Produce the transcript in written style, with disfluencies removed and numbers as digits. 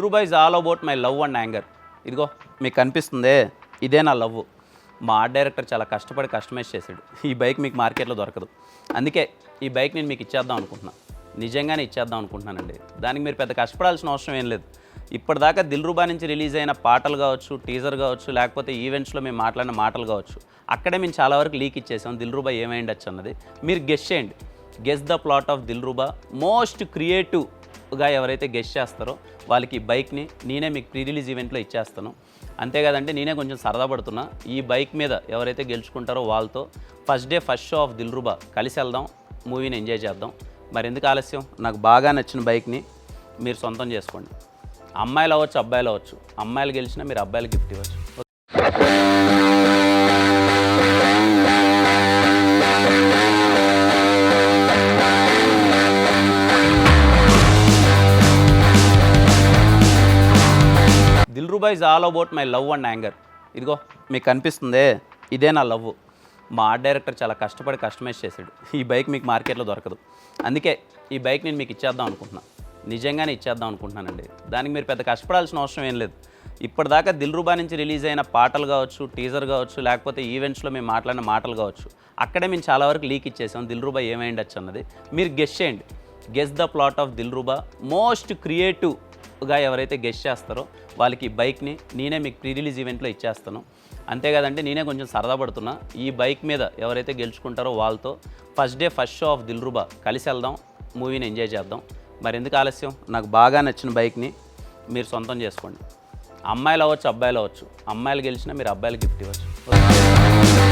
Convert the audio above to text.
Dilruba is all about my love and anger. ఇదిగో మీకు కనిపిస్తుందే, ఇదే నా లవ్. మా ఆర్ట్ డైరెక్టర్ చాలా కష్టపడి కస్టమైజ్ చేశాడు. ఈ బైక్ మీకు మార్కెట్లో దొరకదు. అందుకే ఈ బైక్ నేను మీకు ఇచ్చేద్దాం అనుకుంటున్నాను. నిజంగానే ఇచ్చేద్దాం అనుకుంటున్నానండి. దానికి మీరు పెద్ద కష్టపడాల్సిన అవసరం ఏం లేదు. ఇప్పటిదాకా దిల్రుబా నుంచి రిలీజ్ అయిన పాటలు కావచ్చు, టీజర్ కావచ్చు, లేకపోతే ఈవెంట్స్లో మేము మాట్లాడిన మాటలు కావచ్చు, అక్కడే మేము చాలా వరకు లీక్ ఇచ్చేసాం. దిల్రుబా ఏమైండొచ్చు అన్నది మీరు గెస్ చేయండి. Guess the plot of Dilruba. Most క్రియేటివ్గా ఎవరైతే గెస్ చేస్తారో వాళ్ళకి ఈ బైక్ని నేనే మీకు ప్రీ రిలీజ్ ఈవెంట్లో ఇచ్చేస్తాను. అంతేకాదంటే నేనే కొంచెం సరదా పడుతున్నా. ఈ బైక్ మీద ఎవరైతే గెలుచుకుంటారో వాళ్ళతో first day first show off Dilruba కలిసి వెళ్దాం, మూవీని ఎంజాయ్ చేద్దాం. మరి ఎందుకు ఆలస్యం? నాకు బాగా నచ్చిన బైక్ని మీరు సొంతం చేసుకోండి. అమ్మాయిలు అవ్వచ్చు, అబ్బాయిలు అవ్వచ్చు. అమ్మాయిలు గెలిచినా మీరు అబ్బాయిలు గిఫ్ట్ ఇవ్వచ్చు. Dilruba is all about my love and anger. ఇదిగో మీకు కనిపిస్తుందే, ఇదే నా లవ్. మా ఆర్ట్ డైరెక్టర్ చాలా కష్టపడి కస్టమైజ్ చేశాడు. ఈ బైక్ మీకు మార్కెట్లో దొరకదు. అందుకే ఈ బైక్ నేను మీకు ఇచ్చేద్దాం అనుకుంటున్నాను. నిజంగానే ఇచ్చేద్దాం అనుకుంటున్నానండి. దానికి మీరు పెద్ద కష్టపడాల్సిన అవసరం ఏం లేదు. ఇప్పటిదాకా దిల్రుబా నుంచి రిలీజ్ అయిన పాటలు కావచ్చు, టీజర్ కావచ్చు, లేకపోతే ఈవెంట్స్లో మేము మాట్లాడిన మాటలు కావచ్చు, అక్కడే మేము చాలా వరకు లీక్ ఇచ్చేసాం. దిల్రుబా ఏమైండొచ్చు అన్నది మీరు గెస్ చేయండి. Guess the plot of Dilruba. Most క్రియేటివ్గా ఎవరైతే గెస్ చేస్తారో వాళ్ళకి ఈ బైక్ని నేనే మీకు ప్రీ రిలీజ్ ఈవెంట్లో ఇచ్చేస్తాను. అంతేకాదంటే నేనే కొంచెం సరదా పడుతున్నా. ఈ బైక్ మీద ఎవరైతే గెలుచుకుంటారో వాళ్ళతో first day first show off Dilruba కలిసి వెళ్దాం, మూవీని ఎంజాయ్ చేద్దాం. మరి ఎందుకు ఆలస్యం? నాకు బాగా నచ్చిన బైక్ని మీరు సొంతం చేసుకోండి. అమ్మాయిలు అవ్వచ్చు, అబ్బాయిలు అవ్వచ్చు. అమ్మాయిలు గెలిచినా మీరు అబ్బాయిలు గిఫ్ట్ ఇవ్వచ్చు.